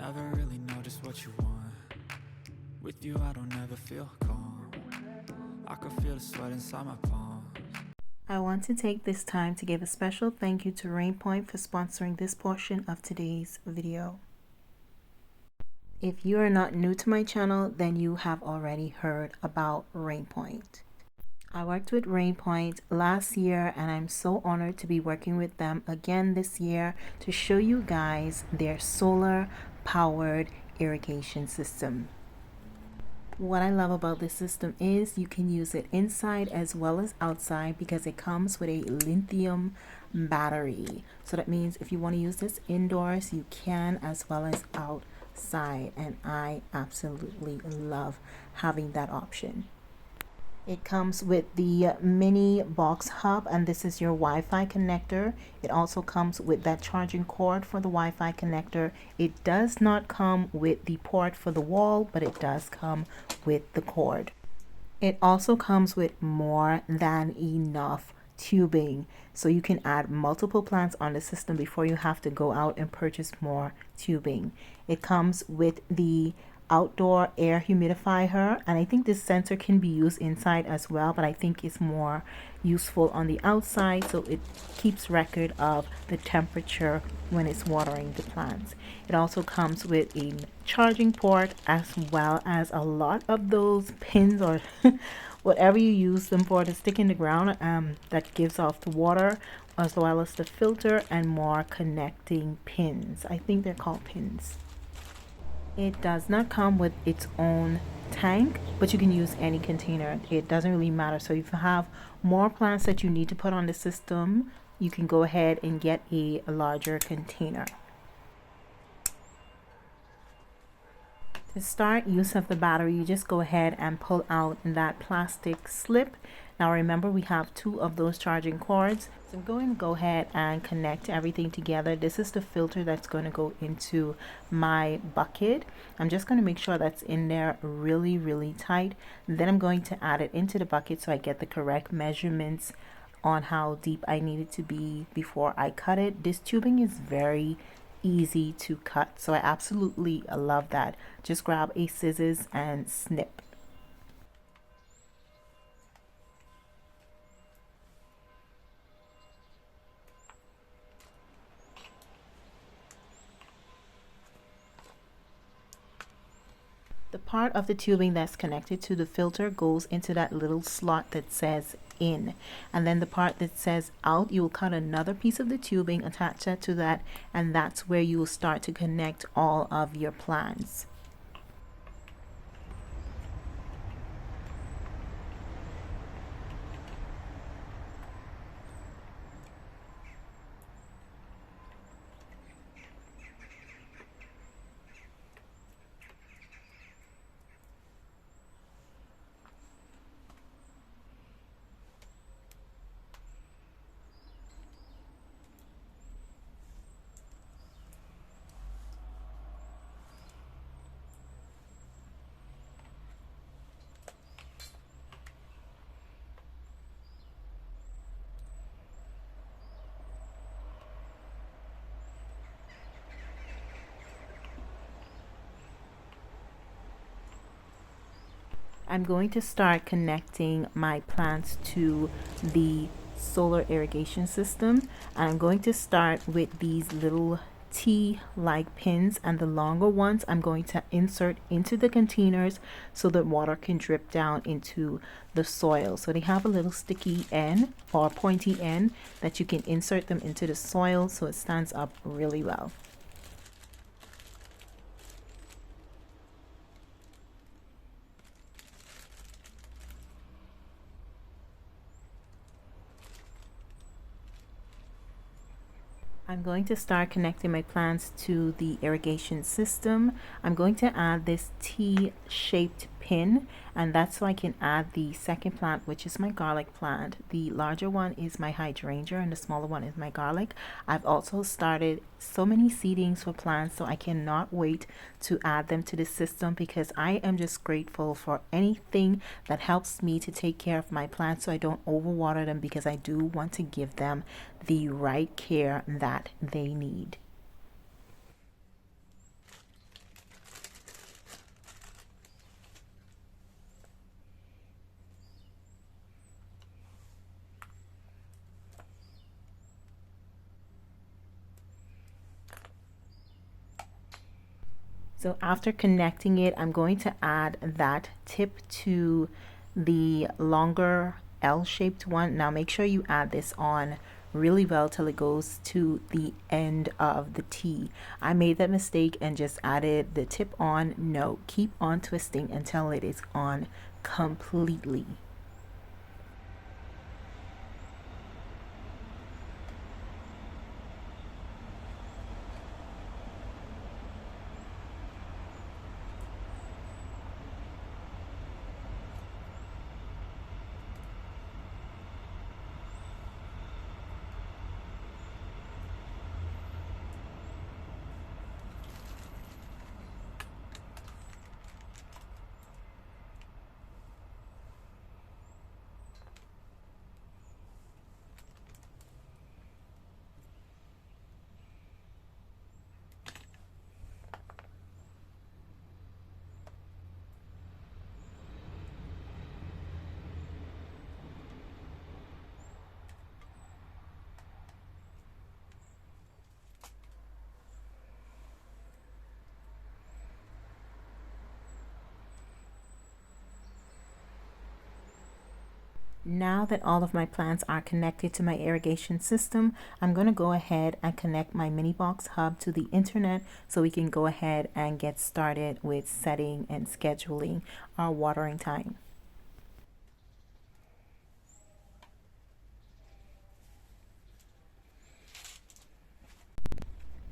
never really know just what you want. With you I don't ever feel calm. I can feel the sweat inside my palms. I want to take this time to give a special thank you to RainPoint for sponsoring this portion of today's video. If you are not new to my channel, then you have already heard about RainPoint. I worked with RainPoint last year and I'm so honored to be working with them again this year to show you guys their solar powered irrigation system. What I love about this system is you can use it inside as well as outside because it comes with a lithium battery. So that means if you want to use this indoors, you can, as well as outside. And I absolutely love having that option. It comes with the mini box hub, and this is your Wi-Fi connector. It also comes with that charging cord for the Wi-Fi connector. It does not come with the port for the wall, but it does come with the cord. It also comes with more than enough tubing, so you can add multiple plants on the system before you have to go out and purchase more tubing. It comes with the outdoor air humidifier, and I think this sensor can be used inside as well, but I think it's more useful on the outside, so it keeps record of the temperature when it's watering the plants. It also comes with a charging port as well as a lot of those pins or whatever you use them for to stick in the ground that gives off the water, as well as the filter and more connecting pins. I think they're called pins. It does not come with its own tank, but you can use any container. It doesn't really matter. So if you have more plants that you need to put on the system, you can go ahead and get a larger container. To start use of the battery, you just go ahead and pull out that plastic slip. Now remember, we have two of those charging cords. So I'm going to go ahead and connect everything together. This is the filter that's going to go into my bucket. I'm just going to make sure that's in there really tight. Then I'm going to add it into the bucket so I get the correct measurements on how deep I need it to be before I cut it. This tubing is very easy to cut, so I absolutely love that. Just grab a scissors and snip. The part of the tubing that's connected to the filter goes into that little slot that says in, and then the part that says out, you will cut another piece of the tubing, attach that to that, and that's where you will start to connect all of your plants. I'm going to start connecting my plants to the solar irrigation system, and I'm going to start with these little T-like pins, and the longer ones I'm going to insert into the containers so that water can drip down into the soil. So they have a little sticky end or pointy end that you can insert them into the soil so it stands up really well. I'm going to start connecting my plants to the irrigation system. I'm going to add this T-shaped pin, and that's so I can add the second plant, which is my garlic plant. The larger one is my hydrangea and the smaller one is my garlic. I've also started so many seedings for plants, so I cannot wait to add them to the system because I am just grateful for anything that helps me to take care of my plants so I don't overwater them, because I do want to give them the right care that they need. So after connecting it, I'm going to add that tip to the longer L-shaped one. Now make sure you add this on really well till it goes to the end of the T. I made that mistake and just added the tip on. No, keep on twisting until it is on completely. Now that all of my plants are connected to my irrigation system, I'm going to go ahead and connect my mini box hub to the internet so we can go ahead and get started with setting and scheduling our watering time.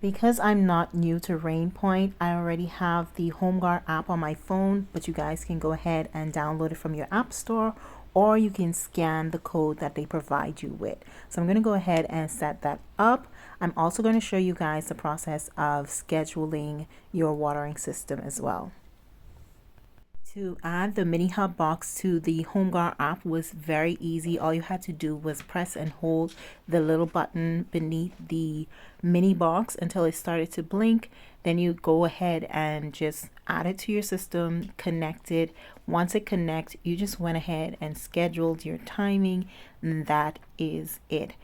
Because I'm not new to RainPoint, I already have the HomeGuard app on my phone, but you guys can go ahead and download it from your app store, or you can scan the code that they provide you with. So I'm going to go ahead and set that up. I'm also going to show you guys the process of scheduling your watering system as well. To add the mini hub box to the HomeGuard app was very easy. All you had to do was press and hold the little button beneath the mini box until it started to blink. Then you go ahead and just add it to your system, connect it. Once it connects, you just went ahead and scheduled your timing, and that is it.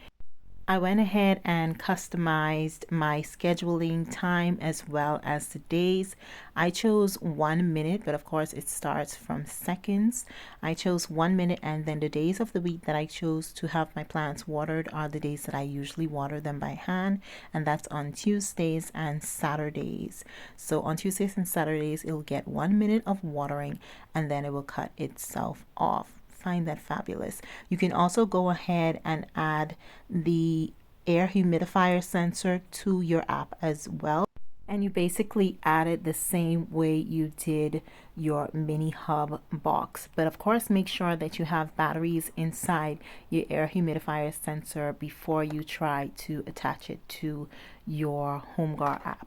I went ahead and customized my scheduling time as well as the days. I chose 1 minute, but of course it starts from seconds. I chose 1 minute, and then the days of the week that I chose to have my plants watered are the days that I usually water them by hand, and that's on Tuesdays and Saturdays. So on Tuesdays and Saturdays, it'll get 1 minute of watering and then it will cut itself off. Find that fabulous. You can also go ahead and add the air humidifier sensor to your app as well, and you basically add it the same way you did your mini hub box. But of course, make sure that you have batteries inside your air humidifier sensor before you try to attach it to your HomeGuard app.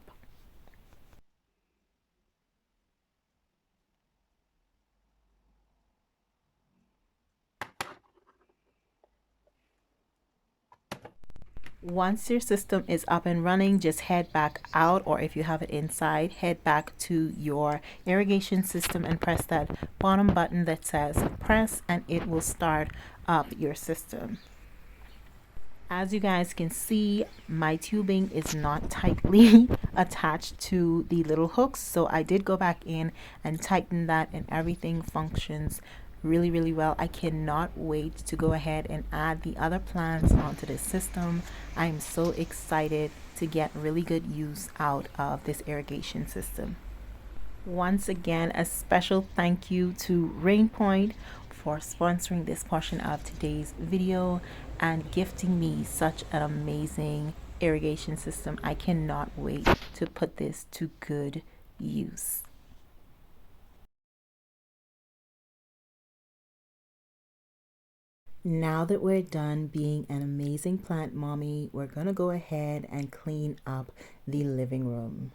Once your system is up and running, just head back out, or if you have it inside, head back to your irrigation system and press that bottom button that says press, and it will start up your system. As you guys can see, my tubing is not tightly attached to the little hooks, so I did go back in and tighten that, and everything functions really well. I cannot wait to go ahead and add the other plants onto this system. I am so excited to get really good use out of this irrigation system. Once again, a special thank you to RainPoint for sponsoring this portion of today's video and gifting me such an amazing irrigation system. I cannot wait to put this to good use. Now that we're done being an amazing plant mommy, we're gonna go ahead and clean up the living room.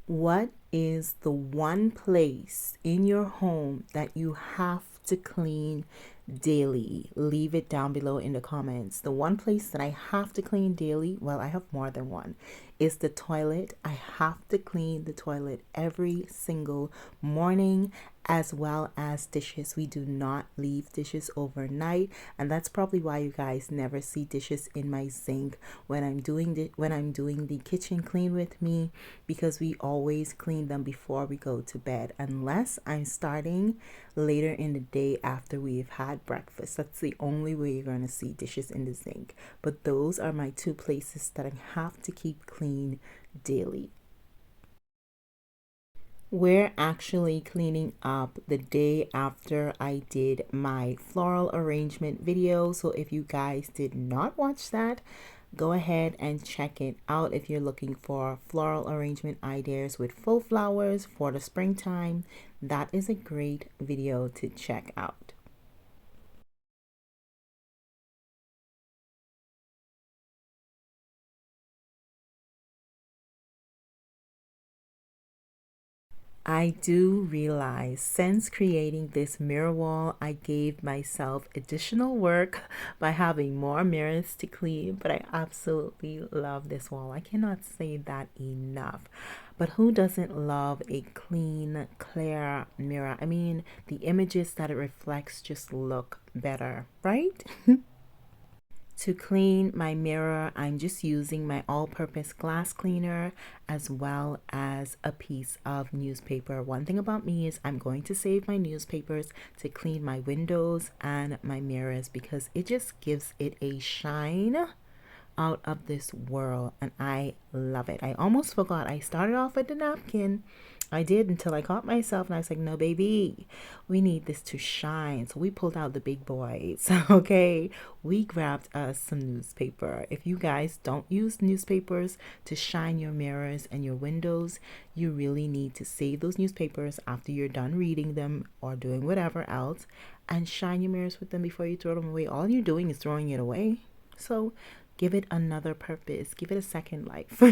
What is the one place in your home that you have to clean daily? Leave it down below in the comments. The one place that I have to clean daily, well, I have more than one, is the toilet. I have to clean the toilet every single morning, as well as dishes. We do not leave dishes overnight, and that's probably why you guys never see dishes in my sink when I'm doing the kitchen clean with me, because we always clean them before we go to bed, unless I'm starting later in the day after we've had breakfast. That's the only way you're going to see dishes in the sink. But those are my two places that I have to keep clean daily. We're actually cleaning up the day after I did my floral arrangement video. So if you guys did not watch that, go ahead and check it out if you're looking for floral arrangement ideas with faux flowers for the springtime. That is a great video to check out. I do realize since creating this mirror wall, I gave myself additional work by having more mirrors to clean, but I absolutely love this wall. I cannot say that enough. But who doesn't love a clean, clear mirror? I mean, the images that it reflects just look better, right? To clean my mirror, I'm just using my all-purpose glass cleaner as well as a piece of newspaper. One thing about me is I'm going to save my newspapers to clean my windows and my mirrors, because it just gives it a shine out of this world, and I love it. I almost forgot. I started off with the napkin. I did, until I caught myself and I was like, no, baby, we need this to shine. So we pulled out the big boys. Okay, we grabbed us some newspaper. If you guys don't use newspapers to shine your mirrors and your windows, you really need to save those newspapers after you're done reading them or doing whatever else, and shine your mirrors with them before you throw them away. All you're doing is throwing it away. So give it another purpose. Give it a second life.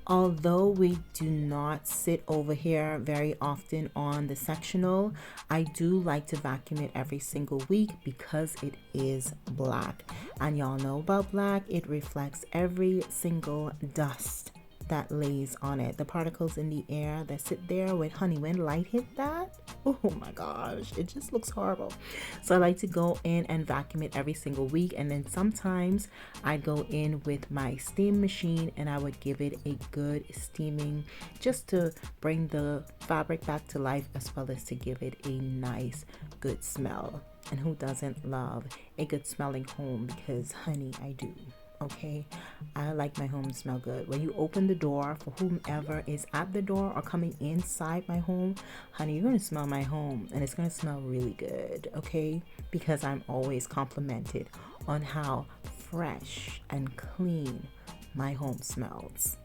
Although we do not sit over here very often on the sectional, I do like to vacuum it every single week because it is black. And y'all know about black, it reflects every single dust that lays on it. The particles in the air that sit there with honey, when light hit that, oh my gosh, it just looks horrible. So I like to go in and vacuum it every single week, and then sometimes I'd go in with my steam machine and I would give it a good steaming, just to bring the fabric back to life, as well as to give it a nice good smell. And who doesn't love a good smelling home? Because honey, I do. Okay, I like my home to smell good. When you open the door for whomever is at the door or coming inside my home, honey, you're gonna smell my home, and it's gonna smell really good. Okay, because I'm always complimented on how fresh and clean my home smells.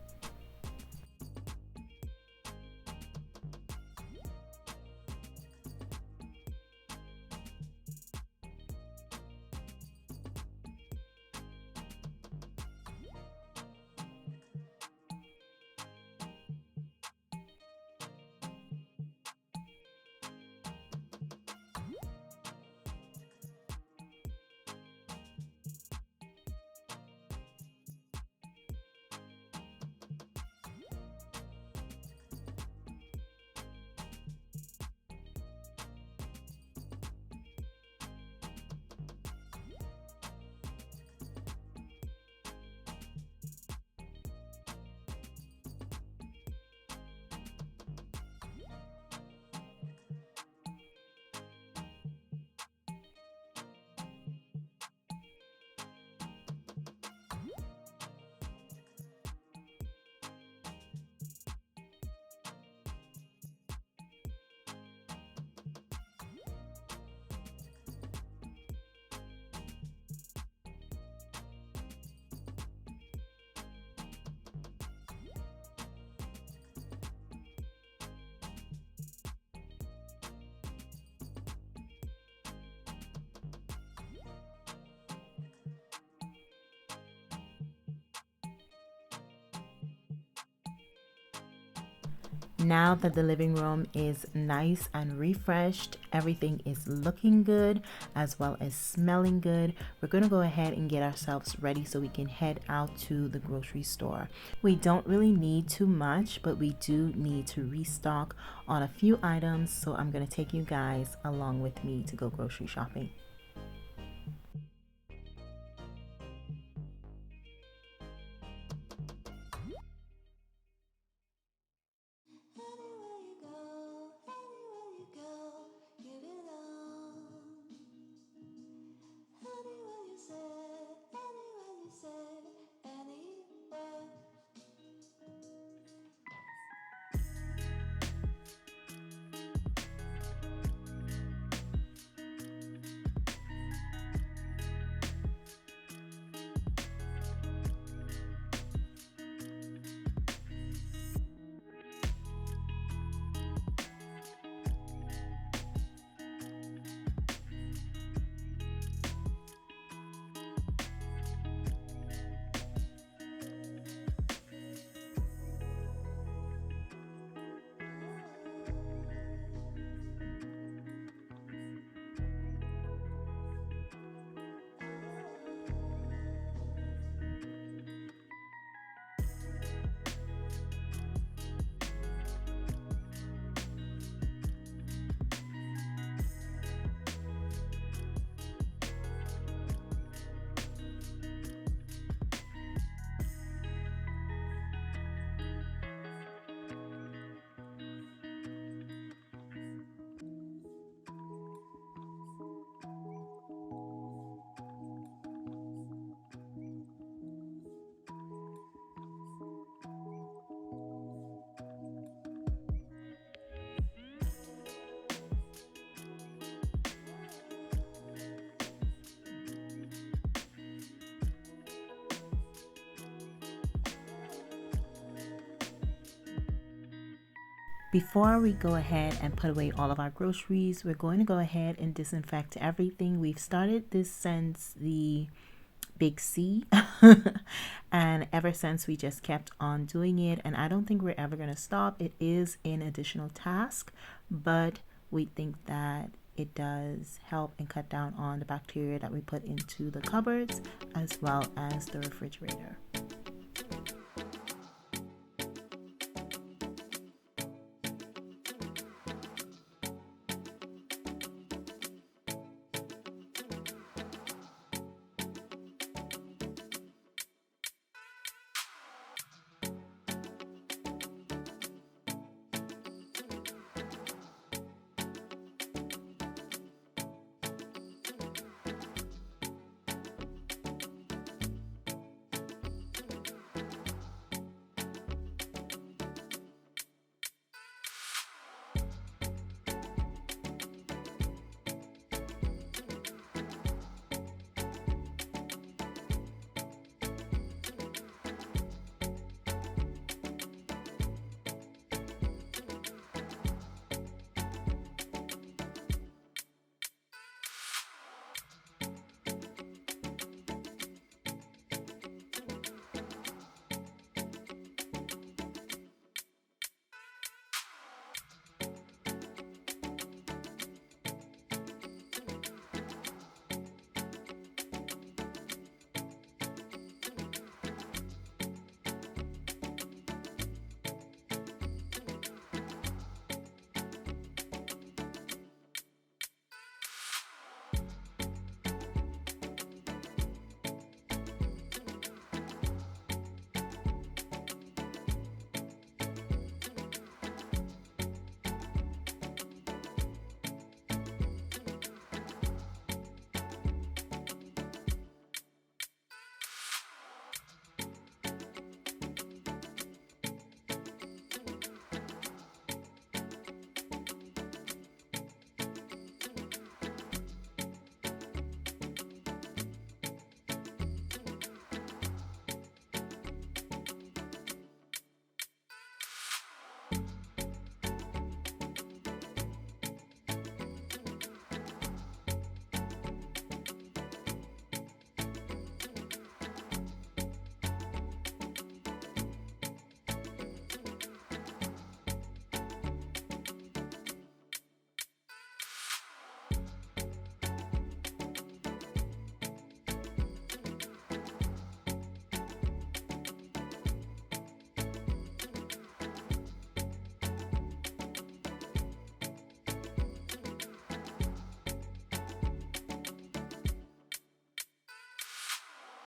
Now that the living room is nice and refreshed, everything is looking good as well as smelling good, we're going to go ahead and get ourselves ready so we can head out to the grocery store. We don't really need too much, but we do need to restock on a few items, so I'm going to take you guys along with me to go grocery shopping. Before we go ahead and put away all of our groceries, we're going to go ahead and disinfect everything. We've started this since the big C and ever since we just kept on doing it, and I don't think we're ever going to stop. It is an additional task, but we think that it does help and cut down on the bacteria that we put into the cupboards as well as the refrigerator.